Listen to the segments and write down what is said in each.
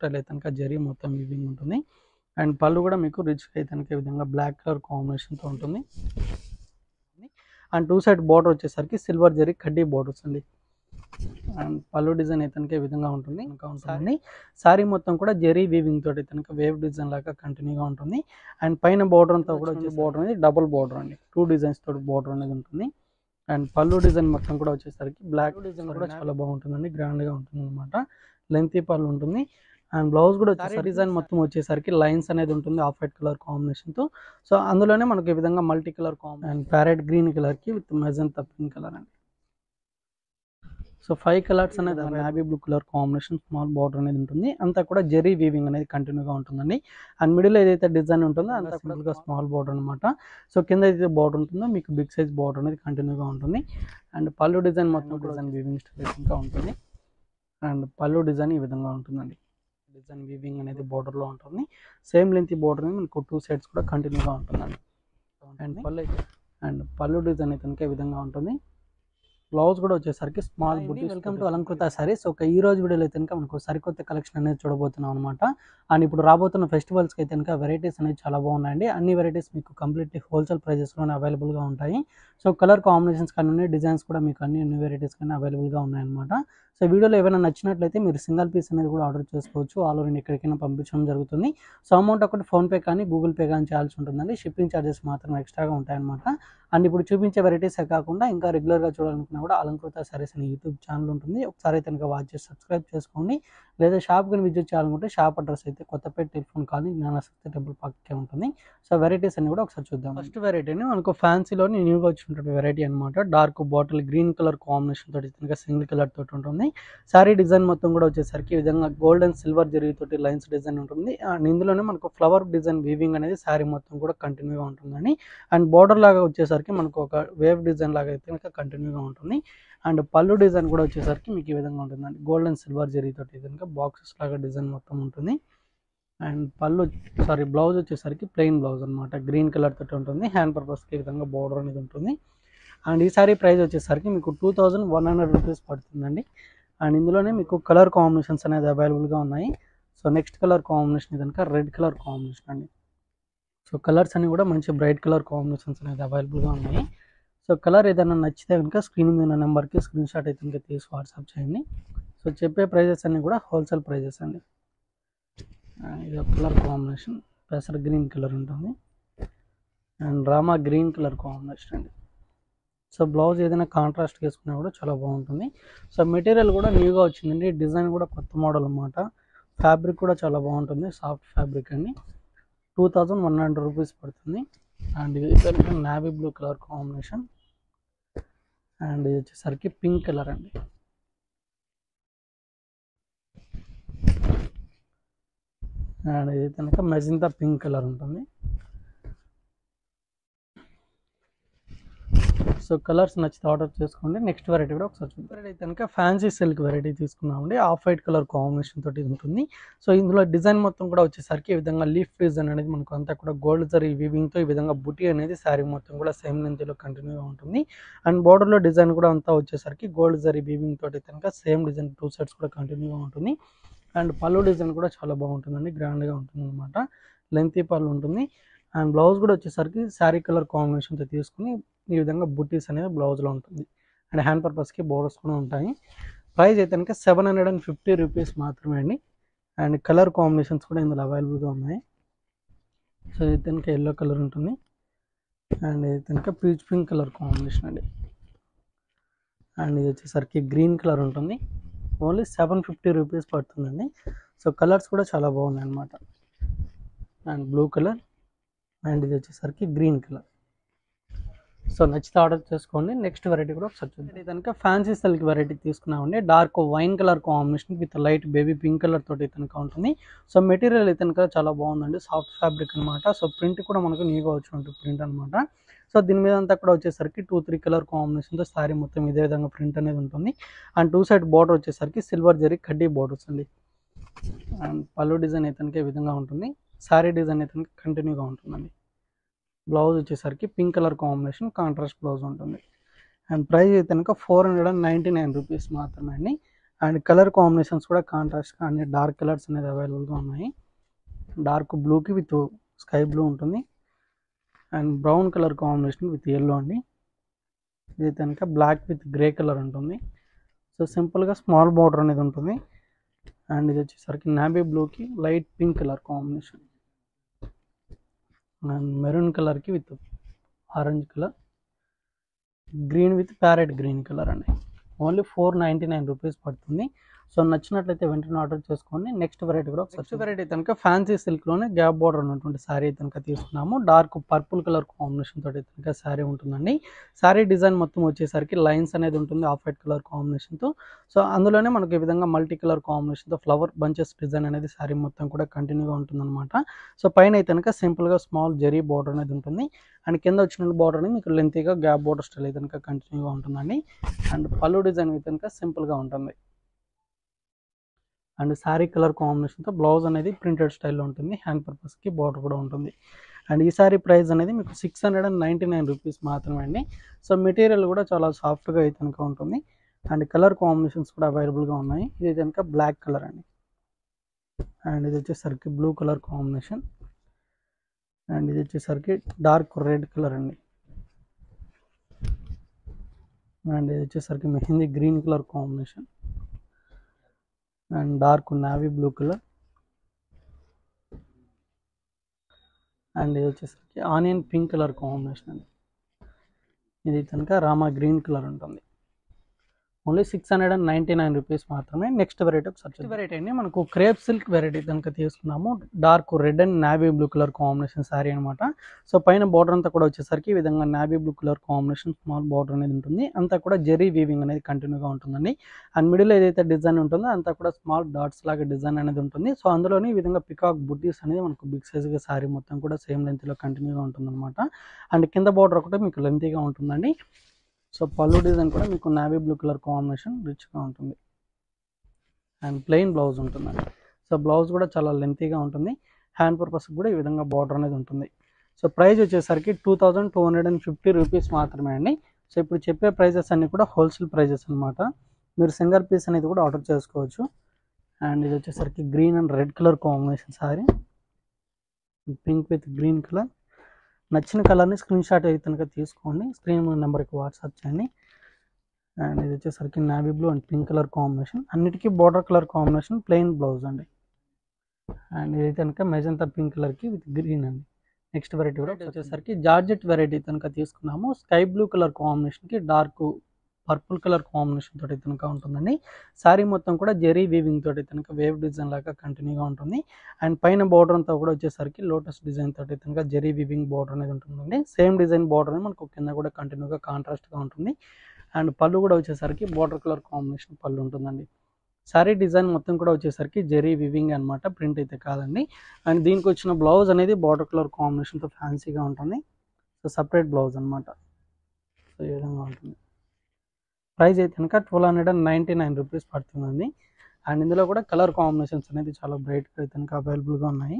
Style అయితే కనుక జరీ మొత్తం వీవింగ్ ఉంటుంది. అండ్ పళ్ళు కూడా మీకు రిచ్గా అయితే కనుక ఈ విధంగా బ్లాక్ కలర్ కాంబినేషన్తో ఉంటుంది. అండ్ 2 సైడ్ బార్డర్ వచ్చేసరికి సిల్వర్ జరీ కడ్డీ బార్డర్స్ అండి. అండ్ పళ్ళు డిజైన్ అయితే కనుక ఈ విధంగా ఉంటుంది. సారీ మొత్తం కూడా జరీ వీవింగ్ తోటి కనుక వేవ్ డిజైన్ లాగా కంటిన్యూగా ఉంటుంది. అండ్ పైన బార్డర్ అంతా కూడా వచ్చేసి బార్డర్ అనేది డబుల్ బార్డర్ అండి, 2 డిజైన్స్ తోటి బార్డర్ అనేది ఉంటుంది. అండ్ పళ్ళు డిజైన్ మొత్తం కూడా వచ్చేసరికి బ్లాక్ డిజైన్ కూడా చాలా బాగుంటుందండి, గ్రాండ్గా ఉంటుంది అనమాట. లెంతీ పళ్ళు ఉంటుంది. అండ్ బ్లౌజ్ కూడా వచ్చేసరికి డిజైన్ మొత్తం వచ్చేసరికి లైన్స్ అనేది ఉంటుంది ఆఫ్ వైట్ కలర్ కాంబినేషన్తో. సో అందులోనే మనకి ఈ విధంగా multi colour combination and parrot green కలర్కి విత్ మెజంతా పింక్ కలర్ అండి. సో 5 కలర్స్ అనేది navy blue colour combination small border అనేది ఉంటుంది. అంతా కూడా జెరీ వీవింగ్ అనేది కంటిన్యూగా ఉంటుందండి. అండ్ మిడిల్ ఏదైతే డిజైన్ ఉంటుందో అంతా సింపుల్గా స్మాల్ బార్డర్ అనమాట. సో కింద ఏదైతే బార్డర్ ఉంటుందో మీకు బిగ్ సైజ్ బార్డర్ అనేది కంటిన్యూగా ఉంటుంది. అండ్ పళ్ళు డిజైన్ మొత్తం డిజైన్ వీవింగ్ స్టైల్ ఇంకా ఉంటుంది. అండ్ పళ్ళు డిజైన్ ఈ విధంగా ఉంటుందండి. డిజైన్ వీవింగ్ అనేది బార్డర్లో ఉంటుంది. సేమ్ లెంత్ బార్డర్ అనేది మనకు 2 సైడ్స్ కూడా కంటిన్యూగా ఉంటుందండి. అండ్ పళ్ళు డిజైన్ అయితే కనుక ఈ విధంగా ఉంటుంది. బ్లౌజ్ కూడా వచ్చేసరికి స్మాల్ బుట్టి. Welcome to Alankrita sarees. ఒక ఈ రోజు వీడియోలో అయితే కనుక మనకు సరికొత్త కలెక్షన్ అనేది చూడబోతున్నాం అనమాట. అండ్ ఇప్పుడు రాబోతున్న ఫెస్టివల్స్కి అయితే కనుక వెరైటీస్ అనేవి చాలా బాగున్నాయండి. అన్ని వెరైటీస్ మీకు కంప్లీట్లీ హోల్సేల్ ప్రైజెస్లోనే అవైలబుల్గా ఉంటాయి. సో కలర్ కాంబినేషన్స్ కానీ డిజైన్స్ కూడా మీకు అన్ని వెరైటీస్ కానీ అవైలబుల్గా ఉన్నాయన్నమాట. సో వీడియోలో ఏమైనా నచ్చినట్లయితే మీరు సింగిల్ పీస్ అనేది కూడా ఆర్డర్ చేసుకోవచ్చు. ఆల్ ఓవర్ ఎక్కడికైనా పంపించడం జరుగుతుంది. సో అమౌంట్ ఒకటి ఫోన్పే కానీ గూగుల్ పే కానీ చేయాల్సి ఉంటుందండి. షిప్పింగ్ ఛార్జెస్ మాత్రం ఎక్స్ట్రాగా ఉంటాయన్నమాట. అండ్ ఇప్పుడు చూపించే వెరైటీసే కాకుండా ఇంకా రెగ్యులర్గా చూడాలనుకున్నా కూడా అలంకృత సారీస్ అనే యూట్యూబ్ ఛానల్ ఉంటుంది. ఒకసారి అయితే కనుక వాచ్ చేసి సబ్స్క్రైబ్ చేసుకోండి. లేదా షాప్ కానీ విజిట్ చేయాలనుకుంటే షాప్ అడ్రస్ అయితే కొత్తపేట టెలిఫోన్ కాలనీ జ్ఞానశక్తి టెంపుల్ పక్కకే ఉంటుంది. సో వెరైటీస్ అన్ని కూడా ఒకసారి చూద్దాం. ఫస్ట్ వెరైటీని మనకు ఫ్యాన్సీలోని న్యూగా వచ్చినటువంటి వెరైటీ అనమాట. Dark bottle green colour combination తోటి కనుక సింగిల్ కలర్ తోటి ఉంటుంది. శారీ డిజైన్ మొత్తం కూడా వచ్చేసరికి ఈ విధంగా గోల్డ్ అండ్ సిల్వర్ జరీతోటి లైన్స్ డిజైన్ ఉంటుంది. అండ్ ఇందులోనే మనకు ఫ్లవర్ డిజైన్ వీవింగ్ అనేది శారీ మొత్తం కూడా కంటిన్యూగా ఉంటుందని. అండ్ బార్డర్ లాగా వచ్చేసరికి మనకు ఒక వేవ్ డిజైన్ లాగా అయితే కనుక కంటిన్యూగా ఉంటుంది. అండ్ పళ్ళు డిజైన్ కూడా వచ్చేసరికి మీకు ఈ విధంగా ఉంటుందండి. గోల్డ్ అండ్ సిల్వర్ జరీతోటి కనుక బాక్సెస్ లాగా డిజైన్ మొత్తం ఉంటుంది. అండ్ బ్లౌజ్ వచ్చేసరికి ప్లెయిన్ బ్లౌజ్ అనమాట, గ్రీన్ కలర్ తోటి ఉంటుంది. హ్యాండ్ పర్పస్కి ఈ విధంగా బార్డర్ అనేది ఉంటుంది. అండ్ ఈ సారీ ప్రైస్ వచ్చేసరికి మీకు 2100 రూపీస్ పడుతుందండి. అండ్ ఇందులోనే మీకు కలర్ కాంబినేషన్స్ అనేది అవైలబుల్గా ఉన్నాయి. సో నెక్స్ట్ కలర్ కాంబినేషన్ కనుక రెడ్ కలర్ కాంబినేషన్ అండి. సో కలర్స్ అన్ని కూడా మంచి బ్రైట్ కలర్ కాంబినేషన్స్ అనేది అవైలబుల్గా ఉన్నాయి. సో కలర్ ఏదైనా నచ్చితే కనుక స్క్రీన్ మీద ఉన్న నెంబర్కి స్క్రీన్ షాట్ అయితే కనుక తీసి వాట్సాప్ చేయండి. సో చెప్పే ప్రైజెస్ అన్నీ కూడా హోల్సేల్ ప్రైజెస్ అండి. ఇది ఒక కలర్ కాంబినేషన్ పెసర్ గ్రీన్ కలర్ ఉంటుంది. And Rama green colour combination అండి. సో బ్లౌజ్ ఏదైనా కాంట్రాస్ట్ వేసుకున్నా కూడా చాలా బాగుంటుంది. సో మెటీరియల్ కూడా న్యూగా వచ్చిందండి. డిజైన్ కూడా కొత్త మోడల్ అనమాట. ఫ్యాబ్రిక్ కూడా చాలా బాగుంటుంది, సాఫ్ట్ ఫ్యాబ్రిక్ అండి. 2100 రూపీస్ పడుతుంది. అండ్ ఇది navy blue colour combination. And ఇది వచ్చేసరికి పింక్ కలర్ అండి. అండ్ ఇది కనుక మెజంతా పింక్ కలర్ ఉంటుంది. సో కలర్స్ నచ్చితే ఆర్డర్ చేసుకోండి. నెక్స్ట్ వెరైటీ కూడా ఒకసారి చూద్దాం. వెరైటీ కనుక ఫ్యాన్సీ సిల్క్ వెరైటీ తీసుకున్నామండి. ఆఫ్ వైట్ కలర్ కాంబినేషన్ తోటి ఉంటుంది. సో ఇందులో డిజైన్ మొత్తం కూడా వచ్చేసరికి ఈ విధంగా లీఫ్ డిజైన్ అనేది మనకు అంతా కూడా గోల్డ్ జరీ వీవింగ్తో ఈ విధంగా బుటీ అనేది శారీ మొత్తం కూడా సేమ్ లెంత్లో కంటిన్యూగా ఉంటుంది. అండ్ బార్డర్లో డిజైన్ కూడా అంతా వచ్చేసరికి గోల్డ్ జరీ వీవింగ్ తోటి కనుక సేమ్ డిజైన్ 2 సైడ్స్ కూడా కంటిన్యూగా ఉంటుంది. అండ్ పళ్ళు డిజైన్ కూడా చాలా బాగుంటుందండి, గ్రాండ్గా ఉంటుంది అనమాట. లెంతీ పళ్ళు ఉంటుంది. అండ్ బ్లౌజ్ కూడా వచ్చేసరికి శారీ కలర్ కాంబినేషన్తో తీసుకుని ఈ విధంగా బుట్టీస్ అనేది బ్లౌజ్లో ఉంటుంది. అండ్ హ్యాండ్ పర్పస్కి బోర్డర్స్ కూడా ఉంటాయి. ప్రైస్ అయితే కనుక 750 రూపీస్ మాత్రమే అండి. అండ్ కలర్ కాంబినేషన్స్ కూడా ఇందులో అవైలబుల్గా ఉన్నాయి. సో ఇది కనుక ఎల్లో కలర్ ఉంటుంది. అండ్ ఇది కనుక పీచ్ పింక్ కలర్ కాంబినేషన్ అండి. అండ్ ఇది వచ్చేసరికి గ్రీన్ కలర్ ఉంటుంది. ఓన్లీ 750 రూపీస్ పడుతుందండి. సో కలర్స్ కూడా చాలా బాగున్నాయి అన్నమాట. అండ్ బ్లూ కలర్ అండ్ ఇది వచ్చేసరికి గ్రీన్ కలర్. సో నచ్చితే ఆర్డర్ చేసుకోండి. నెక్స్ట్ వెరైటీ కూడా ఒకసారి చూద్దాం. ఇది కనుక ఫ్యాన్సీ సిల్క్ వెరైటీ తీసుకున్నామండి. Dark wine colour combination with light baby pink colour తోటి కనుక ఉంటుంది. సో మెటీరియల్ అయితే కనుక చాలా బాగుందండి, సాఫ్ట్ ఫ్యాబ్రిక్ అనమాట. సో ప్రింట్ కూడా మనకు న్యూగా వచ్చినట్టు ప్రింట్ అనమాట. సో దీని మీద అంతా కూడా వచ్చేసరికి 2-3 కలర్ కాంబినేషన్తో శారీ మొత్తం ఇదే విధంగా ప్రింట్ అనేది ఉంటుంది. అండ్ 2 సైడ్ బార్డర్ వచ్చేసరికి సిల్వర్ జరీ కడ్డీ బార్డర్స్ అండి. అండ్ పళ్ళు డిజైన్ అయితే కనుక ఈ విధంగా ఉంటుంది. శారీ డిజైన్ అయితే కనుక కంటిన్యూగా ఉంటుందండి. బ్లౌజ్ వచ్చేసరికి pink colour combination contrast blouse ఉంటుంది. అండ్ ప్రైస్ అయితే కనుక 499 రూపీస్ మాత్రమే అండి. అండ్ కలర్ కాంబినేషన్స్ కూడా కాంట్రాస్ట్గా అన్ని డార్క్ కలర్స్ అనేది అవైలబుల్గా ఉన్నాయి. డార్క్ బ్లూకి విత్ స్కై బ్లూ ఉంటుంది and brown colour combination with yellow అండి. ఇది కనుక బ్లాక్ విత్ గ్రే కలర్ ఉంటుంది. సో సింపుల్గా స్మాల్ బార్డర్ అనేది ఉంటుంది. అండ్ ఇది వచ్చేసరికి నావీ బ్లూకి light pink colour combination and maroon కలర్కి with orange colour, green with parrot green colour అండి. ఓన్లీ 499 రూపీస్ పడుతుంది. సో నచ్చినట్లయితే వెంటనే ఆర్డర్ చేసుకోండి. నెక్స్ట్ వెరైటీ కూడా నెక్స్ట్ వెరైటీ కనుక ఫ్యాన్సీ సిల్క్లోనే గ్యాప్ బార్డర్ ఉన్నటువంటి శారీ కనుక తీసుకున్నాము. డార్క్ పర్పుల్ కలర్ కాంబినేషన్ తోటి కనుక శారీ ఉంటుందండి. శారీ డిజైన్ మొత్తం వచ్చేసరికి లైన్స్ అనేది ఉంటుంది ఆఫ్ వైట్ కలర్ కాంబినేషన్తో. సో అందులోనే మనకు ఈ విధంగా మల్టీ కలర్ కాంబినేషన్తో ఫ్లవర్ బంచెస్ డిజైన్ అనేది శారీ మొత్తం కూడా కంటిన్యూగా ఉంటుందన్నమాట. సో పైన అయితే కనుక సింపుల్గా స్మాల్ జెరీ బార్డర్ అనేది ఉంటుంది అండ్ కింద వచ్చిన బార్డర్ అనేది మీకు లెంతీగా గ్యాప్ బార్డర్ స్టైల్ అయితే కనుక కంటిన్యూగా ఉంటుందండి. అండ్ పళ్ళు డిజైన్ అయితే కనుక సింపుల్గా ఉంటుంది. అండ్ శారీ కలర్ కాంబినేషన్తో బ్లౌజ్ అనేది ప్రింటెడ్ స్టైల్లో ఉంటుంది. హ్యాండ్ పర్పస్కి బార్డర్ కూడా ఉంటుంది. అండ్ ఈ శారీ ప్రైస్ అనేది మీకు 699 రూపీస్ మాత్రమే అండి. సో మెటీరియల్ కూడా చాలా సాఫ్ట్గా అయితే కనుక ఉంటుంది. అండ్ కలర్ కాంబినేషన్స్ కూడా అవైలబుల్గా ఉన్నాయి. ఇది కనుక బ్లాక్ కలర్ అండి అండ్ ఇది వచ్చేసరికి బ్లూ కలర్ కాంబినేషన్ అండ్ ఇది వచ్చేసరికి డార్క్ రెడ్ కలర్ అండి అండ్ ఇది వచ్చేసరికి mehndi green colour combination and dark navy blue colour and ఇది వచ్చేసరికి ఆనియన్ పింక్ కలర్ కాంబినేషన్ అండి. ఇది కనుక రామా గ్రీన్ కలర్ ఉంటుంది. ఓన్లీ 699 రూపీస్ మాత్రమే. నెక్స్ట్ వెరైటీ ఒకసారి వెరైటీ అండి మనకు క్రేప్ సిల్క్ వెరైటీ కనుక తీసుకున్నాము. Dark red and navy blue colour combination sari అనమాట. సో పైన బార్డర్ అంతా కూడా వచ్చేసరికి ఈ విధంగా navy blue colour combination small border అనేది ఉంటుంది. అంతా కూడా జెరీ వీవింగ్ అనేది కంటిన్యూగా ఉంటుందండి. అండ్ మిడిల్ ఏదైతే డిజైన్ ఉంటుందో అంతా కూడా స్మాల్ డాట్స్ లాగా డిజైన్ అనేది ఉంటుంది. సో అందులోని ఈ విధంగా పికాక్ బుట్టీస్ అనేది మనకు బిగ్ సైజ్గా శారీ మొత్తం కూడా సేమ్ లెంత్లో కంటిన్యూగా ఉంటుందన్నమాట. అండ్ కింద బార్డర్ ఒకటి మీకు లెంతీగా ఉంటుందండి. సో పళ్ళు డిజైన్ కూడా మీకు నావీ బ్లూ కలర్ కాంబినేషన్ రిచ్గా ఉంటుంది అండ్ ప్లెయిన్ బ్లౌజ్ ఉంటుందండి. సో బ్లౌజ్ కూడా చాలా లెంతీగా ఉంటుంది. హ్యాండ్ పర్పస్కి కూడా ఈ విధంగా బార్డర్ అనేది ఉంటుంది. సో ప్రైస్ వచ్చేసరికి 2250 రూపీస్ మాత్రమే అండి. సో ఇప్పుడు చెప్పే ప్రైజెస్ అన్నీ కూడా హోల్సేల్ ప్రైజెస్ అనమాట. మీరు సింగల్ పీస్ అనేది కూడా ఆర్డర్ చేసుకోవచ్చు. అండ్ ఇది వచ్చేసరికి green and red colour combination sorry, pink with green colour. నచ్చిన కలర్ని స్క్రీన్ షాట్ అయితే కనుక తీసుకోండి, స్క్రీన్ నెంబర్కి వాట్సాప్ చేయండి. అండ్ ఇది వచ్చేసరికి navy blue and pink colour combination, అన్నిటికీ border colour combination, plain blouse అండి. అండ్ ఇది కనుక మెజంతా పింక్ కలర్కి విత్ గ్రీన్ అండి. నెక్స్ట్ వెరైటీ కూడా వచ్చేసరికి జార్జెట్ వెరైటీ కనుక తీసుకున్నాము. స్కై బ్లూ కలర్ కాంబినేషన్కి డార్క్ పర్పుల్ కలర్ కాంబినేషన్ తోటి కనుక ఉంటుందండి. శారీ మొత్తం కూడా జెరీ వీవింగ్ తోటి కనుక వేవ్ డిజైన్ లాగా కంటిన్యూగా ఉంటుంది. అండ్ పైన బార్డర్ అంతా కూడా వచ్చేసరికి లోటస్ డిజైన్ తోటి కనుక జెరీ వీవింగ్ బార్డర్ అనేది ఉంటుందండి. సేమ్ డిజైన్ బార్డర్ అనేది మనకు కింద కూడా కంటిన్యూగా కాంట్రాస్ట్గా ఉంటుంది. అండ్ పళ్ళు కూడా వచ్చేసరికి బార్డర్ కలర్ కాంబినేషన్ పళ్ళు ఉంటుందండి. శారీ డిజైన్ మొత్తం కూడా వచ్చేసరికి జెరీ వివింగ్ అనమాట, ప్రింట్ అయితే కాదండి. అండ్ దీనికి వచ్చిన బ్లౌజ్ అనేది బార్డర్ కలర్ కాంబినేషన్తో ఫ్యాన్సీగా ఉంటుంది. సో సపరేట్ బ్లౌజ్ అనమాట. సో ఈ విధంగా ఉంటుంది. ప్రైస్ అయితే కనుక 1299 రూపీస్ పడుతుందండి. అండ్ ఇందులో కూడా కలర్ కాంబినేషన్స్ అనేది చాలా బ్రైట్గా అయితే కనుక అవైలబుల్గా ఉన్నాయి.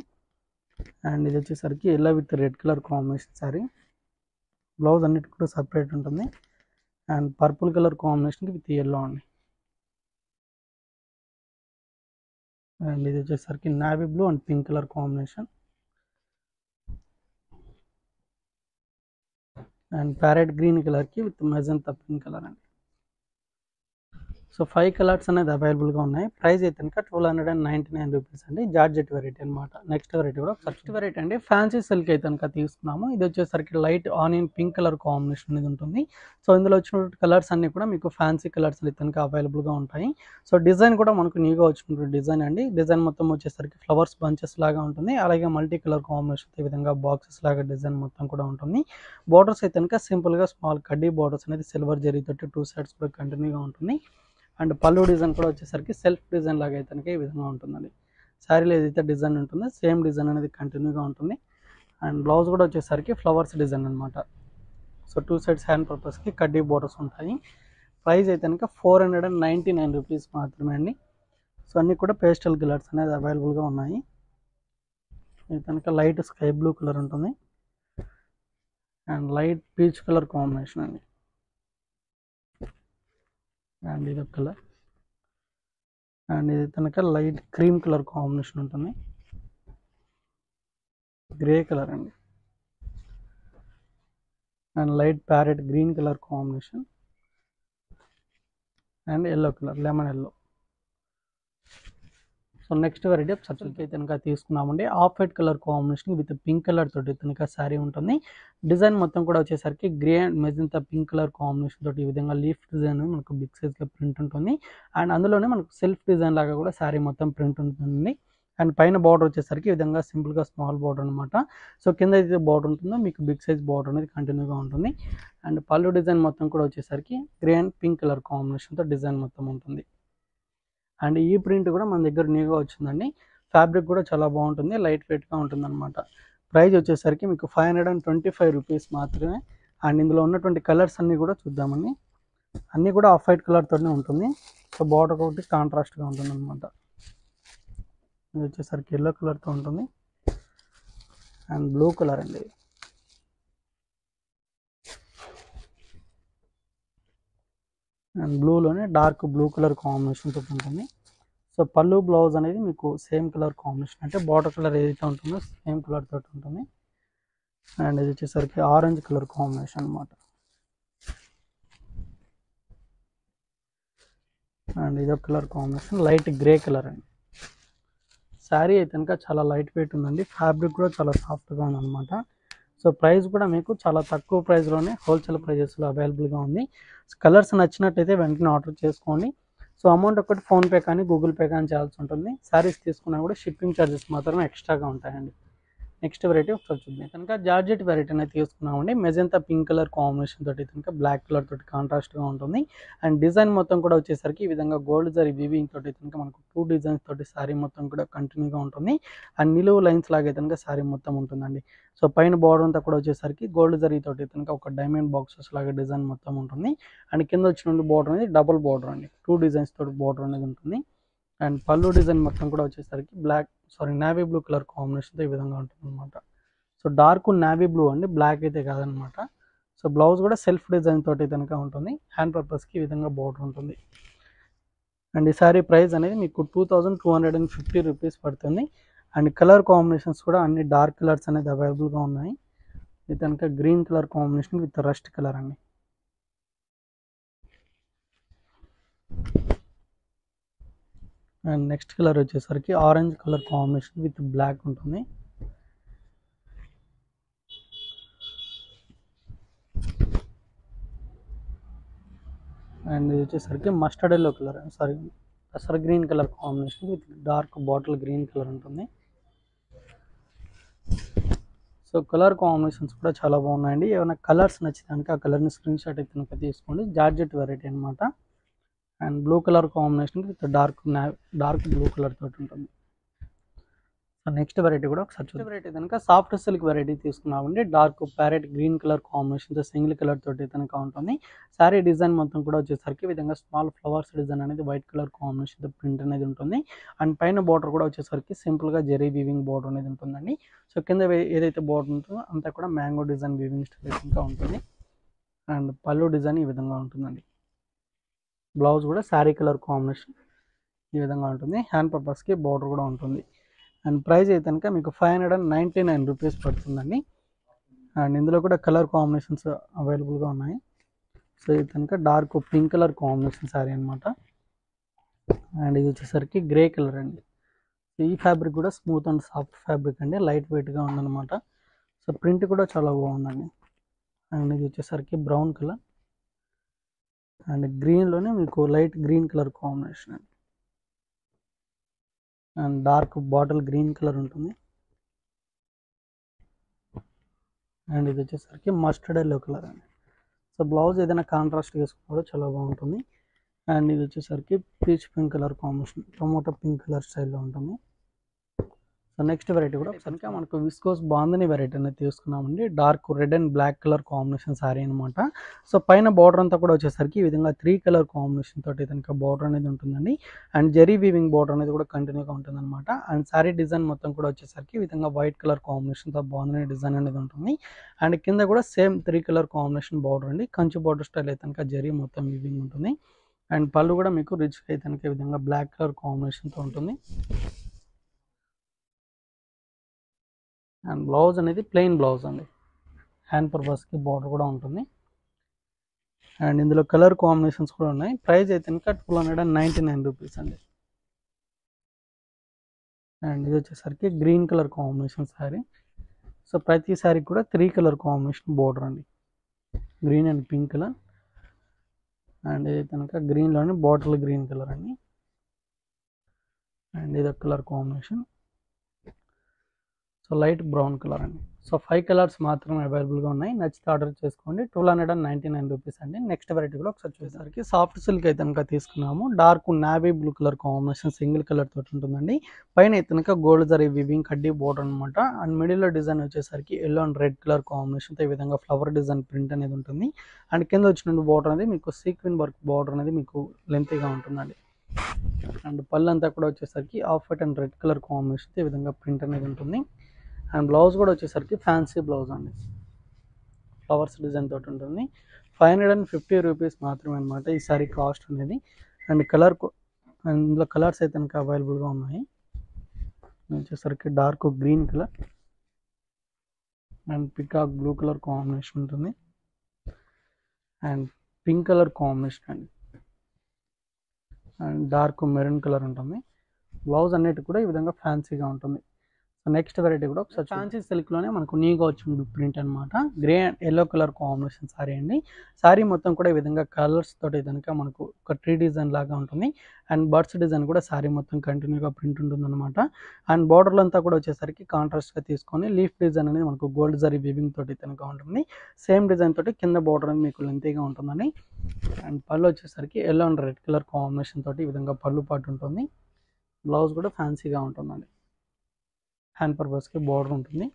అండ్ ఇది వచ్చేసరికి yellow with red colour combination sari, blouse అన్నిటి కూడా సపరేట్ ఉంటుంది. అండ్ పర్పుల్ కలర్ కాంబినేషన్కి విత్ ఎల్లో అండి. అండ్ ఇది వచ్చేసరికి navy blue and pink colour combination and parrot green కలర్కి విత్ మెజంతా పింక్ కలర్ అండి. సో 5 కలర్స్ అనేది అవైలబుల్గా ఉన్నాయి. ప్రైస్ అయితే కనుక 1299 రూపీస్ అండి. జార్జెట్ వెరైటీ అనమాట. నెక్స్ట్ వెరైటీ కూడా ఫస్ట్ వెరైటీ అండి ఫ్యాన్సీ సిల్క్ అయితే కనుక తీసుకున్నాము. ఇది వచ్చేసరికి light onion pink colour combination అనేది ఉంటుంది. సో ఇందులో వచ్చినటువంటి కలర్స్ అన్ని కూడా మీకు ఫ్యాన్సీ కలర్స్ అయితే కనుక అవైలబుల్గా ఉంటాయి. సో డిజైన్ కూడా మనకు న్యూగా వచ్చినటువంటి డిజైన్ అండి. డిజైన్ మొత్తం వచ్చేసరికి ఫ్లవర్స్ బంచెస్ లాగా ఉంటుంది. అలాగే మల్టీ కలర్ కాంబినేషన్ ఈ విధంగా బాక్సెస్ లాగా డిజైన్ మొత్తం కూడా ఉంటుంది. బార్డర్స్ అయితే కనుక సింపుల్గా స్మాల్ కడ్డీ బార్డర్స్ అనేది సిల్వర్ జరీతో 2 సైడ్స్ కూడా కంటిన్యూగా ఉంటుంది. అండ్ పళ్ళు డిజైన్ కూడా వచ్చేసరికి సెల్ఫ్ డిజైన్ లాగా అయితే ఈ విధంగా ఉంటుందండి. శారీలో ఏదైతే డిజైన్ ఉంటుందో సేమ్ డిజైన్ అనేది కంటిన్యూగా ఉంటుంది. అండ్ బ్లౌజ్ కూడా వచ్చేసరికి ఫ్లవర్స్ డిజైన్ అనమాట. సో 2 సైడ్స్ హ్యాండ్ పర్పస్కి కడ్డీ బోర్డర్స్ ఉంటాయి. ప్రైస్ అయితే కనుక 499 రూపీస్ మాత్రమే అండి. సో అన్నీ కూడా పేస్టల్ కలర్స్ అనేది అవైలబుల్గా ఉన్నాయి. ఇది కనుక లైట్ స్కై బ్లూ కలర్ ఉంటుంది and light peach colour combination అండి. అండ్ ఇది కలర్ అండ్ ఇది కనుక లైట్ క్రీమ్ కలర్ కాంబినేషన్ ఉంటుంది, గ్రే కలర్ అండి, and light parrot green colour combination and yellow colour lemon yellow. So next variety of సర్కిల్కి అయితే కనుక తీసుకున్నామండి. Off white colour combination with pink colour తోటి కనుక శారీ ఉంటుంది. డిజైన్ మొత్తం కూడా వచ్చేసరికి grey and magenta pink colour combination తోటి ఈ విధంగా లీఫ్ డిజైన్ మనకు బిగ్ సైజ్గా ప్రింట్ ఉంటుంది. అండ్ అందులోనే మనకు సెల్ఫ్ డిజైన్ లాగా కూడా శారీ మొత్తం ప్రింట్ ఉంటుంది. అండ్ పైన బార్డర్ వచ్చేసరికి ఈ విధంగా సింపుల్గా స్మాల్ బార్డర్ అనమాట. సో కింద అయితే బార్డర్ ఉంటుందో మీకు బిగ్ సైజ్ బార్డర్ అనేది కంటిన్యూగా ఉంటుంది. అండ్ పళ్ళు డిజైన్ మొత్తం కూడా వచ్చేసరికి గ్రే అండ్ పింక్ కలర్ కాంబినేషన్తో డిజైన్ మొత్తం ఉంటుంది. అండ్ ఈ ప్రింట్ కూడా మన దగ్గర న్యూగా వచ్చిందండి. ఫ్యాబ్రిక్ కూడా చాలా బాగుంటుంది, లైట్ వెయిట్గా ఉంటుంది అనమాట. ప్రైస్ వచ్చేసరికి మీకు 525 రూపీస్ మాత్రమే. అండ్ ఇందులో ఉన్నటువంటి కలర్స్ అన్నీ కూడా చూద్దామండి. అన్నీ కూడా ఆఫ్ వైట్ కలర్తోనే ఉంటుంది. సో బార్డర్ ఒకటి కాంట్రాస్ట్గా ఉంటుంది అనమాట. ఇది వచ్చేసరికి ఎల్లో కలర్తో ఉంటుంది అండ్ బ్లూ కలర్ అండి. అండ్ బ్లూలోనే డార్క్ బ్లూ కలర్ కాంబినేషన్తో ఉంటుంది. సో పళ్ళు బ్లౌజ్ అనేది మీకు సేమ్ కలర్ కాంబినేషన్, అంటే బార్డర్ కలర్ ఏదైతే ఉంటుందో సేమ్ కలర్ తోటి ఉంటుంది. అండ్ ఇది వచ్చేసరికి ఆరెంజ్ కలర్ కాంబినేషన్ అనమాట. అండ్ ఇదొక colour combination light grey colour అండి. శారీ అయితే కనుక చాలా లైట్ వెయిట్ ఉందండి, ఫ్యాబ్రిక్ కూడా చాలా సాఫ్ట్గా ఉందన్నమాట. సో ప్రైస్ కూడా మీకు చాలా తక్కువ ప్రైస్లోనే హోల్సేల్ ప్రైజెస్లో అవైలబుల్గా ఉంది. కలర్స్ నచ్చినట్టయితే వెంటనే ఆర్డర్ చేసుకోండి. సో అమౌంట్ ఒకటి ఫోన్పే కానీ గూగుల్ పే కానీ చేయాల్సి ఉంటుంది. శారీస్ తీసుకున్నా కూడా షిప్పింగ్ ఛార్జెస్ మాత్రమే ఎక్స్ట్రాగా ఉంటాయండి. నెక్స్ట్ వెరైటీ ఒకసారి చూద్దాం. కనుక జార్జెట్ వెరైటీ అనేది తీసుకున్నామండి. మెజంతా పింక్ కలర్ కాంబినేషన్ తోటి కనుక బ్లాక్ కలర్ తోటి కాంట్రాస్ట్గా ఉంటుంది. అండ్ డిజైన్ మొత్తం కూడా వచ్చేసరికి ఈ విధంగా గోల్డ్ జరీ వీవింగ్ తోటి కనుక మనకు 2 డిజైన్స్ తోటి శారీ మొత్తం కూడా కంటిన్యూగా ఉంటుంది. అండ్ నిలువు లైన్స్ లాగే కనుక శారీ మొత్తం ఉంటుందండి. సో పైన బార్డర్ అంతా కూడా వచ్చేసరికి గోల్డ్ జరీ తోటి కనుక ఒక డైమండ్ బాక్సెస్ లాగా డిజైన్ మొత్తం ఉంటుంది. అండ్ కింద వచ్చిన బార్డర్ అనేది డబుల్ బార్డర్ అండి, 2 డిజైన్స్ తోటి బార్డర్ అనేది ఉంటుంది. అండ్ పళ్ళు డిజైన్ మొత్తం కూడా వచ్చేసరికి నేవీ బ్లూ కలర్ కాంబినేషన్తో ఈ విధంగా ఉంటుంది అనమాట. సో డార్క్ నేవీ బ్లూ అండి, బ్లాక్ అయితే కాదనమాట. సో బ్లౌజ్ కూడా సెల్ఫ్ డిజైన్ తోటి కనుక ఉంటుంది. హ్యాండ్ పర్పస్కి ఈ విధంగా బార్డర్ ఉంటుంది. అండ్ ఈ సారీ ప్రైస్ అనేది మీకు 2250 రూపీస్ పడుతుంది. అండ్ కలర్ కాంబినేషన్స్ కూడా అన్ని డార్క్ కలర్స్ అనేది అవైలబుల్గా ఉన్నాయి. ఇది కనుక green colour combination with rust colour అండి. అండ్ నెక్స్ట్ కలర్ వచ్చేసరికి orange colour combination with black ఉంటుంది. అండ్ ఇది వచ్చేసరికి మస్టర్డ్ ఎల్లో కలర్ పెసర్ green colour combination with dark bottle green colour ఉంటుంది. సో కలర్ కాంబినేషన్స్ కూడా చాలా బాగున్నాయండి. ఏమైనా కలర్స్ నచ్చితే కనుక ఆ కలర్ని స్క్రీన్ షాట్ అయితే కనుక తీసుకోండి. జార్జెట్ వెరైటీ అనమాట. And blue colour combination with dark blue colour తోటి ఉంటుంది. సో నెక్స్ట్ వెరైటీ కూడా ఒకసారి చూద్దాం. వెరైటీ కనుక సాఫ్ట్ సిల్క్ వెరైటీ తీసుకున్నామండి. డార్క్ ప్యారెట్ గ్రీన్ కలర్ కాంబినేషన్తో సింగిల్ కలర్ తోటి కనుక ఉంటుంది. శారీ డిజైన్ మొత్తం కూడా వచ్చేసరికి విధంగా స్మాల్ ఫ్లవర్స్ డిజైన్ అనేది వైట్ కలర్ కాంబినేషన్తో ప్రింట్ అనేది ఉంటుంది. అండ్ పైన బార్డర్ కూడా వచ్చేసరికి సింపుల్గా జెరీ వీవింగ్ బార్డర్ అనేది ఉంటుందండి. సో కింద ఏదైతే బార్డర్ ఉంటుందో అంతా కూడా మ్యాంగో డిజైన్ వీవింగ్ స్టైల్ ఇంకా ఉంటుంది. అండ్ పళ్ళు డిజైన్ ఈ విధంగా ఉంటుందండి. బ్లౌజ్ కూడా శారీ కలర్ కాంబినేషన్ ఈ విధంగా ఉంటుంది. హ్యాండ్ పర్పస్కి బార్డర్ కూడా ఉంటుంది. అండ్ ప్రైస్ అయితే కనుక మీకు 599 రూపీస్ పడుతుందండి. అండ్ ఇందులో కూడా కలర్ కాంబినేషన్స్ అవైలబుల్గా ఉన్నాయి. సో ఇది కనుక dark pink colour combination sari అనమాట. అండ్ ఇది వచ్చేసరికి గ్రే కలర్ అండి. ఈ ఫ్యాబ్రిక్ కూడా స్మూత్ అండ్ సాఫ్ట్ ఫ్యాబ్రిక్ అండి, లైట్ వెయిట్గా ఉందన్నమాట. సో ప్రింట్ కూడా చాలా బాగుందండి. అండ్ ఇది వచ్చేసరికి బ్రౌన్ కలర్ అండ్ గ్రీన్లోనే మీకు లైట్ గ్రీన్ కలర్ కాంబినేషన్ అండి. And dark bottle green colour ఉంటుంది. అండ్ ఇది వచ్చేసరికి మస్టర్డ్ ఎల్లో కలర్ అండి. సో బ్లౌజ్ ఏదైనా కాంట్రాస్ట్ వేసుకున్నా చాలా బాగుంటుంది. అండ్ ఇది వచ్చేసరికి peach pink colour combination, tomato pink colour స్టైల్లో ఉంటుంది. సో నెక్స్ట్ వెరైటీ కూడా కనుక మనకు విస్కోస్ బాందని వెరైటీ అనేది తీసుకున్నామండి. Dark red and black colour combination sari అనమాట. సో పైన బార్డర్ అంతా కూడా వచ్చేసరికి ఈ విధంగా 3 కలర్ కాంబినేషన్ తోటి కనుక బార్డర్ అనేది ఉంటుందండి. అండ్ జెరీ వీవింగ్ బార్డర్ అనేది కూడా కంటిన్యూగా ఉంటుంది అనమాట. అండ్ శారీ డిజైన్ మొత్తం కూడా వచ్చేసరికి ఈ విధంగా వైట్ కలర్ కాంబినేషన్తో బాందని డిజైన్ అనేది ఉంటుంది. అండ్ కింద కూడా సేమ్ 3 కలర్ కాంబినేషన్ బార్డర్ అండి. కంచి బార్డర్ స్టైల్ అయితే కనుక జెరీ మొత్తం వీవింగ్ ఉంటుంది. అండ్ పళ్ళు కూడా మీకు రిచ్గా అయితే కనుక ఈ విధంగా బ్లాక్ కలర్ కాంబినేషన్తో ఉంటుంది. అండ్ బ్లౌజ్ అనేది ప్లెయిన్ బ్లౌజ్ అండి, హ్యాండ్ పర్పస్కి బార్డర్ కూడా ఉంటుంది. అండ్ ఇందులో కలర్ కాంబినేషన్స్ కూడా ఉన్నాయి. ప్రైస్ అయితే కనుక 299 రూపీస్ అండి. అండ్ ఇది వచ్చేసరికి green colour combination sari. So ప్రతి శారీ కూడా 3 కలర్ కాంబినేషన్ బార్డర్ అండి, green and pink colour. And ఇది కనుక గ్రీన్లోని బాటిల్ గ్రీన్ కలర్ అండి. అండ్ ఇది colour combination so light brown colour అండి. సో 5 కలర్స్ మాత్రమే అవైలబుల్గా ఉన్నాయి. నచ్చితే ఆర్డర్ చేసుకోండి. 299 రూపీస్ అండి. నెక్స్ట్ వెరైటీ కూడా ఒకసారి చూసేసరికి సాఫ్ట్ సిల్క్ అయితే కనుక తీసుకున్నాము. Dark navy blue colour combination single colour తోటి ఉంటుందండి. పైన అయితే కనుక గోల్డ్ జరీ వివింగ్ కడ్డీ బోర్డర్ అనమాట. అండ్ మిడిల్లో డిజైన్ వచ్చేసరికి ఎల్లో అండ్ రెడ్ కలర్ కాంబినేషన్తో ఈ విధంగా ఫ్లవర్ డిజైన్ ప్రింట్ అనేది ఉంటుంది. అండ్ కింద వచ్చిన బోర్డర్ అనేది మీకు సీక్వెన్ వర్క్ బోర్డర్ అనేది మీకు లెంతీగా ఉంటుందండి. అండ్ పళ్ళు అంతా కూడా వచ్చేసరికి off white and red colour కాంబినేషన్తో ఈ విధంగా ప్రింట్ అనేది ఉంటుంది. అండ్ బ్లౌజ్ కూడా వచ్చేసరికి ఫ్యాన్సీ బ్లౌజ్ అండి, ఫ్లవర్స్ డిజైన్ తోటి ఉంటుంది. 550 రూపీస్ మాత్రమే అనమాట ఈ సారీ కాస్ట్ అనేది. అండ్ ఇందులో కలర్స్ అయితే కనుక అవైలబుల్గా ఉన్నాయి. వచ్చేసరికి dark green colour and peacock blue colour combination ఉంటుంది. అండ్ పింక్ కలర్ కాంబినేషన్ అండి. అండ్ డార్క్ మెరూన్ కలర్ ఉంటుంది. బ్లౌజ్ అన్నిటి కూడా ఈ విధంగా ఫ్యాన్సీగా ఉంటుంది. నెక్స్ట్ వెరైటీ కూడా ఒకసారి ఫ్యాన్సీ సిల్క్లోనే మనకు నీగా వచ్చిన ప్రింట్ అనమాట. Grey and yellow colour combination sorry అండి. సారీ మొత్తం కూడా ఈ విధంగా కలర్స్ తోటి కనుక మనకు ఒక ట్రీ డిజైన్ లాగా ఉంటుంది. అండ్ బర్డ్స్ డిజైన్ కూడా సారీ మొత్తం కంటిన్యూగా ప్రింట్ ఉంటుంది అనమాట. అండ్ బార్డర్లు అంతా కూడా వచ్చేసరికి కాంట్రాస్ట్గా తీసుకొని లీఫ్ డిజైన్ అనేది మనకు గోల్డ్ జరీ వివింగ్ తోటి కనుక ఉంటుంది. సేమ్ డిజైన్ తోటి కింద బార్డర్ అనేది మీకు లెంతీగా ఉంటుందండి. అండ్ పళ్ళు వచ్చేసరికి yellow and red colour combination తోటి ఈ విధంగా పళ్ళు పాటు ఉంటుంది. బ్లౌజ్ కూడా ఫ్యాన్సీగా ఉంటుందండి, హ్యాండ్ పర్పస్కి బార్డర్ ఉంటుంది.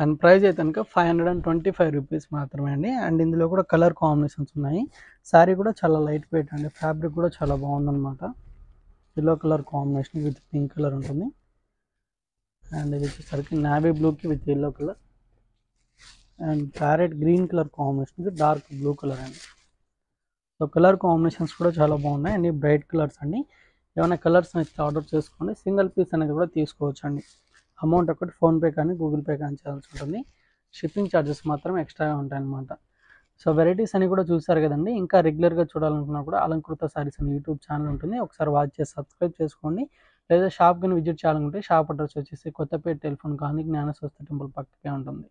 అండ్ ప్రైస్ అయితే కనుక 525 రూపీస్ మాత్రమే అండి. అండ్ ఇందులో కూడా కలర్ కాంబినేషన్స్ ఉన్నాయి. శారీ కూడా చాలా లైట్ వెయిట్ అండి, ఫ్యాబ్రిక్ కూడా చాలా బాగుందన్నమాట. Yellow colour combination with pink colour ఉంటుంది. అండ్ ఇది వచ్చేసరికి నావీ బ్లూకి with yellow colour and parrot green colour కాంబినేషన్కి డార్క్ బ్లూ కలర్ అండి. సో కలర్ కాంబినేషన్స్ కూడా చాలా బాగున్నాయి అండి, బ్రైట్ కలర్స్ అండి. ఏమైనా కలర్స్ నచ్చితే ఆర్డర్ చేసుకోండి. సింగిల్ పీస్ అనేది కూడా తీసుకోవచ్చు అండి. అమౌంట్ ఒకటి ఫోన్పే కానీ గూగుల్ పే కానీ చేయాల్సి ఉంటుంది. షిప్పింగ్ ఛార్జెస్ మాత్రం ఎక్స్ట్రాగా ఉంటాయన్నమాట. సో వెరైటీస్ అని కూడా చూసారు కదండి. ఇంకా రెగ్యులర్గా చూడాలనుకున్నా కూడా అలంకృత సారీస్ అని యూట్యూబ్ ఛానల్ ఉంటుంది, ఒకసారి వాచ్ చేసి సబ్స్క్రైబ్ చేసుకోండి. లేదా షాప్ కానీ విజిట్ చేయాలనుకుంటే షాప్ అడ్రస్ వచ్చేసి కొత్తపేట టెలిఫోన్ కానీ జ్ఞాన స్వస్తి టెంపుల్ పక్కకే ఉంటుంది.